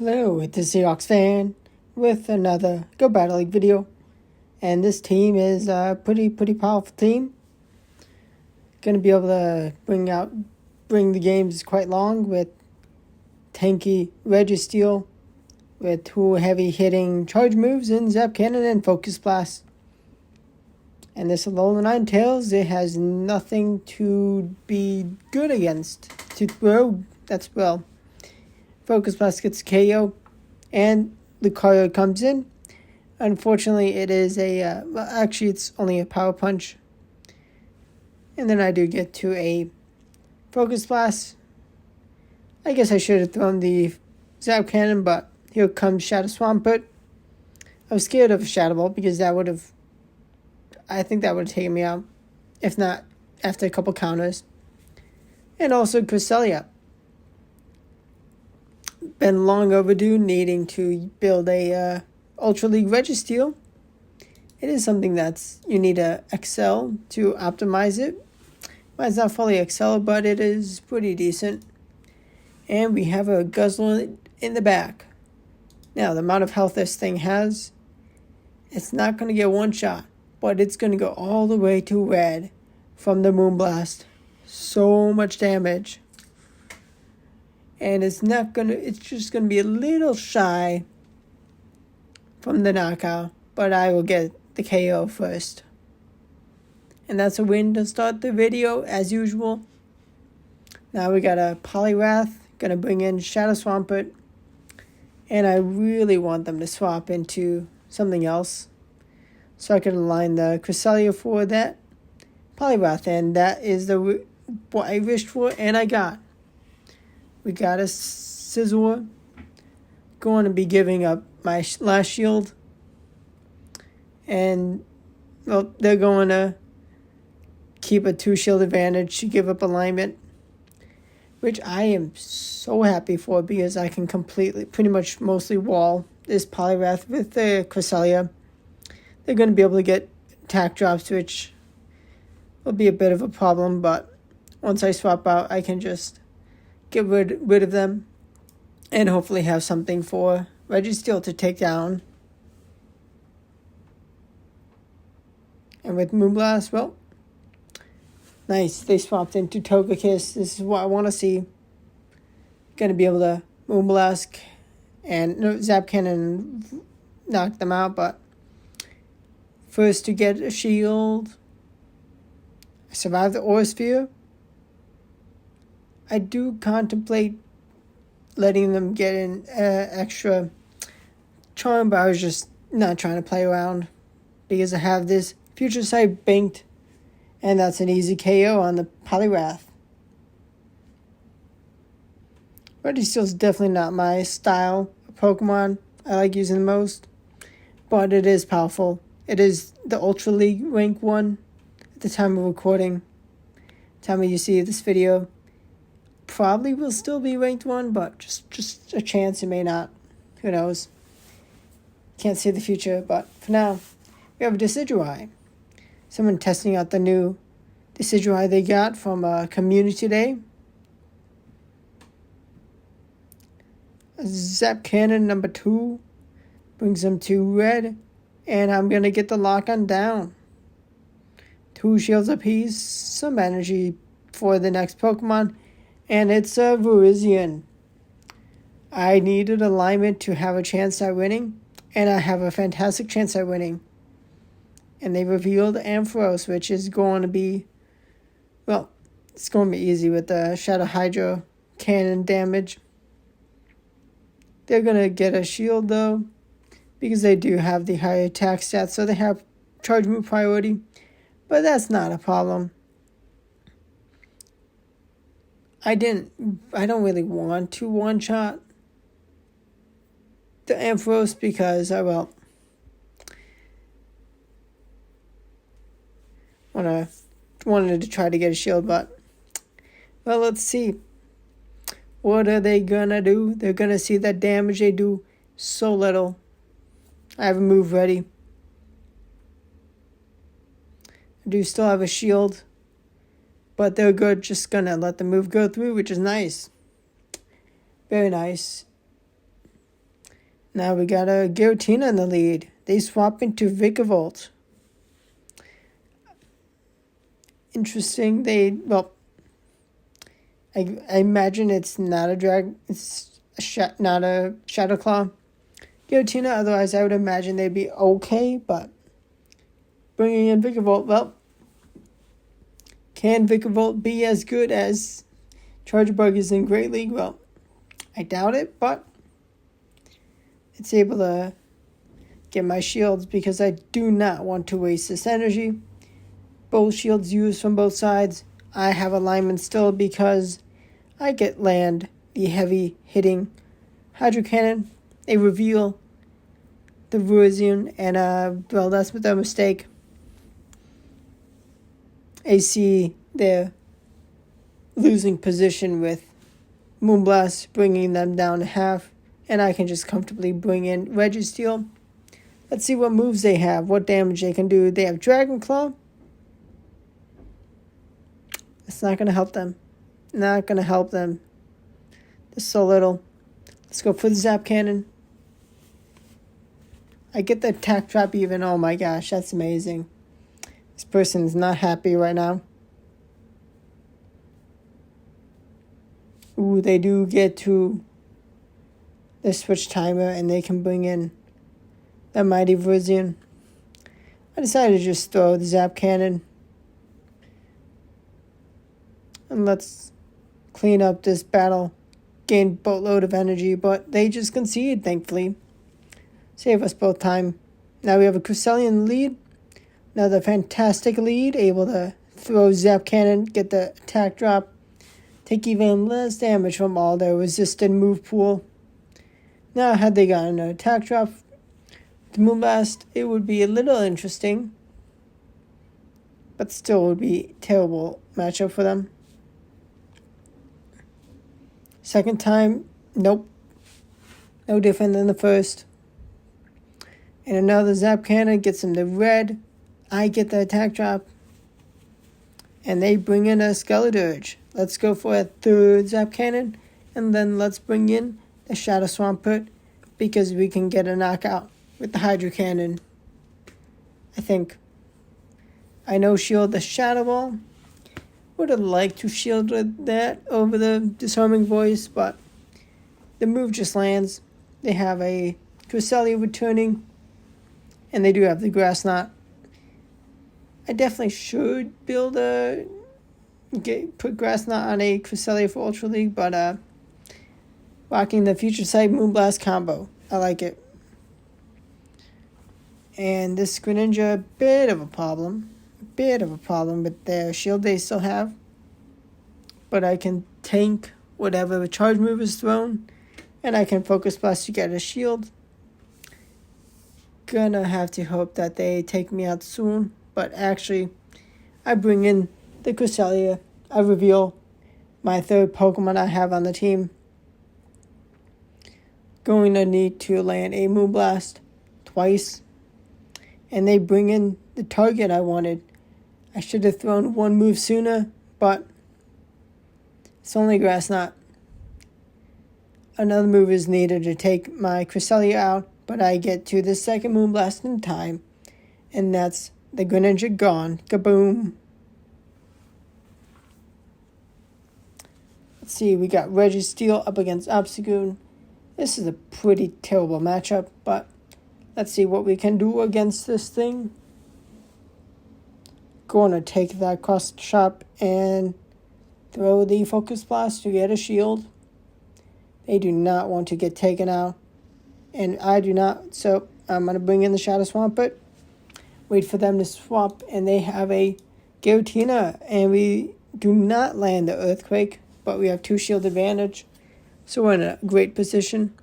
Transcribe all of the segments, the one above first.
Hello, it's the SeahawksFan with another Go Battle League video. And this team is a pretty powerful team. Gonna be able to bring the games quite long with tanky Registeel with two heavy hitting charge moves in Zap Cannon and Focus Blast. And this Alolan Ninetales, it has nothing to be good against. To throw, that's well. Focus Blast gets KO, and Lucario comes in. Unfortunately, it is actually it's only a Power Punch. And then I do get to a Focus Blast. I guess I should have thrown the Zap Cannon, but here comes Shadow Swampert. I was scared of a Shadow Ball because I think that would have taken me out, if not after a couple counters. And also Cresselia. Been long overdue needing to build a Ultra League Registeel. It is something you need to excel to optimize it. Well, it's not fully excel, but it is pretty decent. And we have a Guzzler in the back. Now, the amount of health this thing has, it's not going to get one shot, but it's going to go all the way to red from the Moonblast. So much damage. And it's just gonna be a little shy from the knockout, but I will get the KO first. And that's a win to start the video as usual. Now we got a Poliwrath, gonna bring in Shadow Swampert, and I really want them to swap into something else, so I can align the Cresselia for that Poliwrath, and that is what I wished for, and I got. We got a Scizor. Going to be giving up my last shield. And, well, they're going to keep a 2-shield advantage to give up alignment, which I am so happy for because I can pretty much mostly wall this Poliwrath with the Cresselia. They're going to be able to get attack drops, which will be a bit of a problem, but once I swap out, I can just get rid of them and hopefully have something for Registeel to take down. And with Moonblast, well, nice. They swapped into Togekiss. This is what I want to see. Going to be able to Moonblast and Zap Cannon knock them out, but first to get a shield. I survived the Aura Sphere. I do contemplate letting them get an extra charm, but I was just not trying to play around because I have this Future Sight banked, and that's an easy KO on the Poliwrath. Registeel is definitely not my style of Pokemon I like using the most, but it is powerful. It is the Ultra League rank 1 at the time of recording. Time you see this video. Probably will still be ranked 1, but just a chance it may not. Who knows? Can't see the future, but for now, we have a Decidueye. Someone testing out the new Decidueye they got from Community Day. Zap Cannon number 2 brings them to red, and I'm going to get the lock on down. 2 shields apiece, some energy for the next Pokemon. And it's a Virizion. I needed alignment to have a chance at winning, and I have a fantastic chance at winning. And they revealed Ampharos, which is going to be, well, it's going to be easy with the Shadow Hydro cannon damage. They're going to get a shield, though, because they do have the higher attack stats, so they have charge move priority. But that's not a problem. I don't really want to one-shot the Ampharos because I wanted to try to get a shield, but well, let's see. What are they gonna do? They're gonna see that damage they do so little. I have a move ready. I do still have a shield. But they're good, just gonna let the move go through, which is nice. Very nice. Now we got a Giratina in the lead. They swap into Vikavolt. Interesting. I imagine it's not a drag. It's not a Shadow Claw Giratina. Otherwise, I would imagine they'd be okay. But bringing in Vikavolt, well, can Vikavolt be as good as Charjabug is in Great League? Well, I doubt it, but it's able to get my shields because I do not want to waste this energy. Both shields used from both sides. I have alignment still because I get land the heavy hitting Hydro Cannon. They reveal the Ruizian, and well, that's their mistake. I see their losing position with Moonblast, bringing them down to half, and I can just comfortably bring in Registeel. Let's see what moves they have, what damage they can do. They have Dragon Claw. It's not going to help them. Not going to help them. There's so little. Let's go for the Zap Cannon. I get the attack trap even. Oh my gosh, that's amazing. This person is not happy right now. Ooh, they do get to the switch timer and they can bring in the mighty Ruizian. I decided to just throw the Zap Cannon. And let's clean up this battle. Gain boatload of energy, but they just concede, thankfully. Save us both time. Now we have a Cresselia lead. Another fantastic lead. Able to throw Zap Cannon, get the attack drop. Take even less damage from all their resisted move pool. Now, had they gotten an attack drop with Moonblast, it would be a little interesting. But still would be a terrible matchup for them. Second time, nope. No different than the first. And another Zap Cannon gets them the red. I get the attack drop. And they bring in a Skeledirge. Let's go for a third Zap Cannon. And then let's bring in the Shadow Swampert. Because we can get a knockout with the Hydro Cannon. I think. I know shield the Shadow Ball. Would have liked to shield with that over the Disarming Voice, but the move just lands. They have a Cresselia returning, and they do have the Grass Knot. I definitely should build put Grass Knot on a Cresselia for Ultra League, but rocking the Future Sight Moonblast combo. I like it. And this Greninja, a bit of a problem with their shield they still have. But I can tank whatever the charge move is thrown. And I can Focus Blast to get a shield. Gonna have to hope that they take me out soon. But actually, I bring in the Cresselia. I reveal my third Pokemon I have on the team. Going to need to land a Moonblast twice. And they bring in the target I wanted. I should have thrown one move sooner, but it's only Grass Knot. Another move is needed to take my Cresselia out, but I get to the second Moonblast in time, and that's the Greninja gone. Kaboom! Let's see, we got Registeel up against Obstagoon. This is a pretty terrible matchup, but let's see what we can do against this thing. Going to take that cross chop and throw the Focus Blast to get a shield. They do not want to get taken out. And I do not. So I'm going to bring in the Shadow Swampert. Wait for them to swap. And they have a Giratina. And we do not land the Earthquake. But we have 2 shield advantage. So we're in a great position.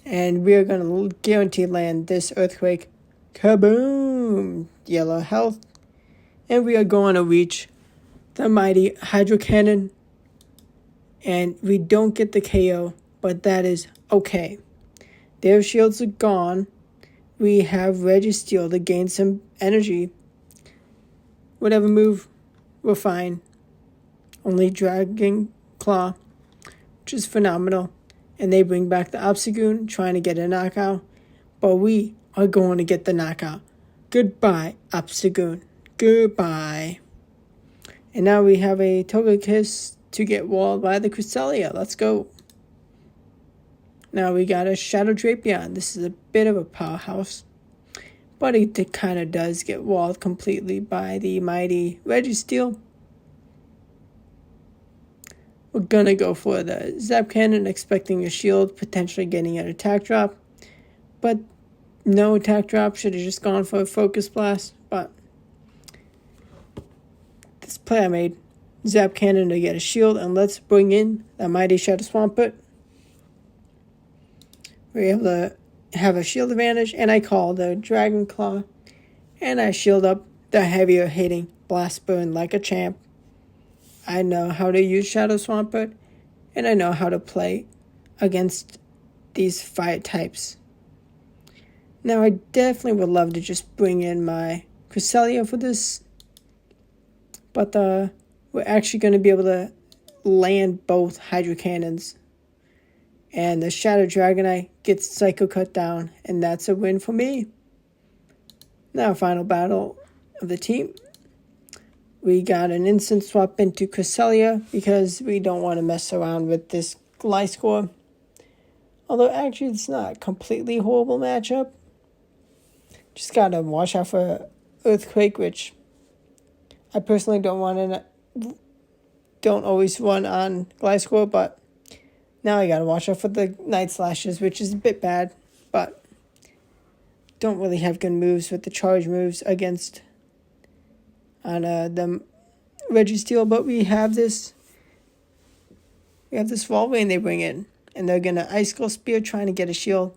And we are going to guarantee land this Earthquake. Kaboom! Yellow health. And we are going to reach the mighty Hydro Cannon. And we don't get the KO, but that is okay. Their shields are gone. We have Registeel to gain some energy. Whatever move, we're fine. Only Dragon Claw, which is phenomenal. and they bring back the Obstagoon, trying to get a knockout. But we are going to get the knockout. Goodbye, Obstagoon. Goodbye. And now we have a Togekiss to get walled by the Cresselia. Let's go. Now we got a Shadow Drapion. This is a bit of a powerhouse, but it kind of does get walled completely by the mighty Registeel. We're going to go for the Zap Cannon, expecting a shield, potentially getting an attack drop. But no attack drop. Should have just gone for a Focus Blast. But this play I made, Zap Cannon to get a shield. And let's bring in the mighty Shadow Swampert. We're able to have a shield advantage. And I call the Dragon Claw. And I shield up the heavier hitting Blast Burn like a champ. I know how to use Shadow Swampert, and I know how to play against these fire types. Now, I definitely would love to just bring in my Cresselia for this, but we're actually going to be able to land both Hydro Cannons. And the Shadow Dragonite gets Psycho Cut down, and that's a win for me. Now, final battle of the team. We got an instant swap into Cresselia because we don't want to mess around with this Gliscor. Although actually it's not a completely horrible matchup. Just got to watch out for Earthquake, which I personally don't always run on Gliscor, but now I got to watch out for the Night Slashes, which is a bit bad, but don't really have good moves with the charge moves against on the Registeel, but we have this Volvane they bring in, and they're gonna Icicle Spear trying to get a shield,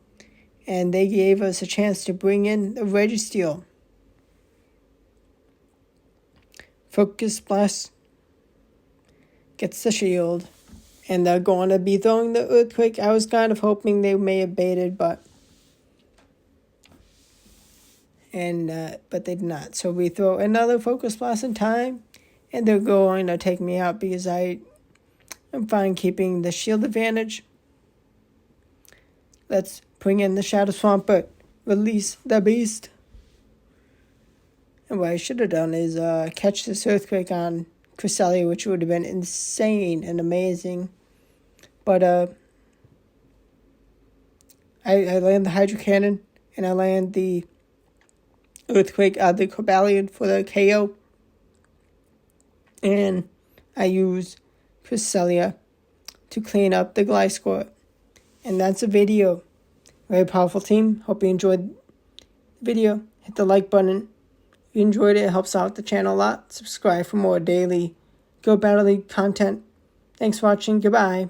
and they gave us a chance to bring in the Registeel. Focus Blast gets the shield, and they're going to be throwing the Earthquake. I was kind of hoping they may have baited, but they did not. So we throw another Focus Blast in time, and they're going to take me out because I am fine keeping the shield advantage. Let's bring in the Shadow Swampert, release the beast. And what I should have done is catch this Earthquake on Cresselia, which would have been insane and amazing. But I land the Hydro Cannon, and I land the Earthquake out of the Cobalion for the KO. And I use Cresselia to clean up the Gliscor. And that's a video. Very powerful team. Hope you enjoyed the video. Hit the like button. If you enjoyed it, it helps out the channel a lot. Subscribe for more daily Go Battle League content. Thanks for watching. Goodbye.